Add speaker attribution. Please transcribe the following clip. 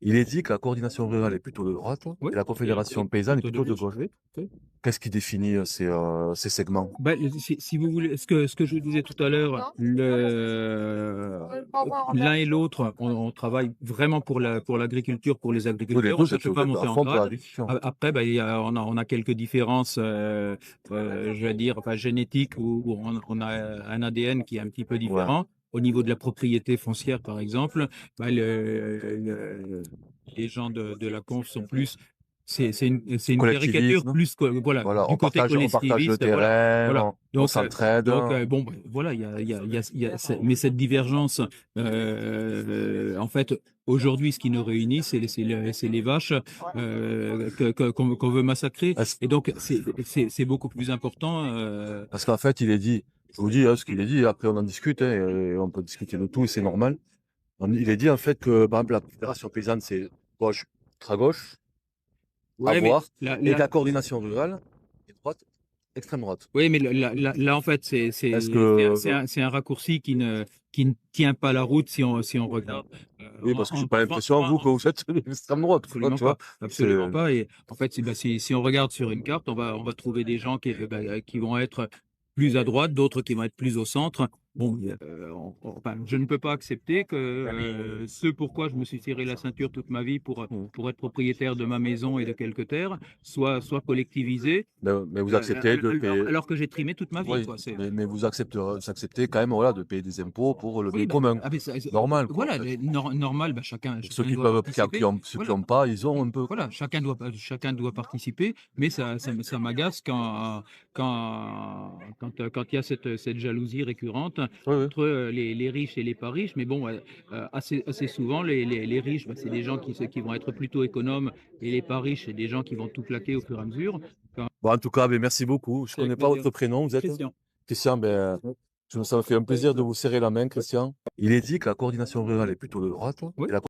Speaker 1: Il est dit que la coordination rurale est plutôt de droite
Speaker 2: Oui,
Speaker 1: et la confédération paysanne est plutôt de gauche.
Speaker 2: oui, oui.
Speaker 1: Qu'est-ce qui définit ces segments?
Speaker 2: Bah, si vous voulez, ce que je vous disais tout à l'heure, l'un et l'autre, on travaille vraiment pour l'agriculture, pour les
Speaker 1: Oui, les
Speaker 2: agriculteurs. On
Speaker 1: deux,
Speaker 2: cherche
Speaker 1: vous
Speaker 2: pas à
Speaker 1: êtes à
Speaker 2: monter en
Speaker 1: fond pour
Speaker 2: grade.
Speaker 1: l'agriculture.
Speaker 2: Après, bah, on a quelques différences, je vais dire, enfin, génétiques où on a un ADN qui est un petit peu
Speaker 1: Ouais.
Speaker 2: différent. Au niveau de la propriété foncière, par exemple, bah, les gens de la conf sont plus. C'est une caricature
Speaker 1: Collectivisme.
Speaker 2: plus voilà,
Speaker 1: Voilà,
Speaker 2: du côté
Speaker 1: on partage le
Speaker 2: collectiviste, voilà.
Speaker 1: terrain,
Speaker 2: Voilà.
Speaker 1: on
Speaker 2: Donc,
Speaker 1: s'entraide.
Speaker 2: bon, ben, voilà, mais cette divergence, en fait, aujourd'hui, ce qui nous réunit, c'est les vaches qu'on veut massacrer.
Speaker 1: Est-ce-
Speaker 2: Et donc, c'est beaucoup plus important.
Speaker 1: Parce qu'en fait, il est dit, je vous dis ce qu'il est dit, après on en discute, hein, et on peut discuter de tout, et c'est normal. Il est dit en fait que par exemple, la Fédération paysanne, c'est gauche, ultra gauche, à
Speaker 2: Ouais, mais
Speaker 1: voir, et que la coordination rurale est droite, extrême droite.
Speaker 2: oui, mais là, en fait,
Speaker 1: Est-ce
Speaker 2: c'est un raccourci qui ne tient pas la route si on regarde.
Speaker 1: oui, parce que j'ai pas l'impression, vous, que vous êtes l'extrême droite, quoi,
Speaker 2: Absolument
Speaker 1: tu vois.
Speaker 2: pas, absolument pas. Et en fait, si on regarde sur une carte, on va trouver des gens qui vont être plus à droite, d'autres qui vont être plus au centre. Bon, enfin, je ne peux pas accepter que ce pourquoi je me suis tiré la ceinture toute ma vie
Speaker 1: Mm.
Speaker 2: pour être propriétaire de ma maison et de quelques terres soit collectivisé,
Speaker 1: Mais vous acceptez de payer,
Speaker 2: alors que j'ai trimé toute ma vie,
Speaker 1: oui,
Speaker 2: quoi.
Speaker 1: mais vous acceptez quand même, voilà, de payer des impôts pour le
Speaker 2: Oui,
Speaker 1: bien
Speaker 2: bah,
Speaker 1: commun.
Speaker 2: mais
Speaker 1: Normal, quoi, en
Speaker 2: voilà,
Speaker 1: fait.
Speaker 2: normal, bah, chacun,
Speaker 1: Pour ceux
Speaker 2: chacun
Speaker 1: qui
Speaker 2: doit
Speaker 1: peuvent,
Speaker 2: participer.
Speaker 1: ceux qui
Speaker 2: Voilà.
Speaker 1: ont pas, ils ont un peu,
Speaker 2: Voilà,
Speaker 1: quoi.
Speaker 2: chacun doit participer, mais ça m'agace quand il y a cette jalousie récurrente
Speaker 1: Oui, oui.
Speaker 2: entre les riches et les pas riches. Mais bon, assez souvent, les riches, bah, c'est des gens qui vont être plutôt économes, et les pas riches, c'est des gens qui vont tout plaquer au fur et à mesure.
Speaker 1: Bon, en tout cas, ben, merci beaucoup. Je
Speaker 2: C'est avec
Speaker 1: connais pas
Speaker 2: plaisir.
Speaker 1: votre prénom, vous êtes?
Speaker 2: Christian.
Speaker 1: Christian, ben, ça me fait un plaisir de vous serrer la main, Christian. Il est dit que la coordination rurale est plutôt de droite
Speaker 2: Oui.
Speaker 1: et la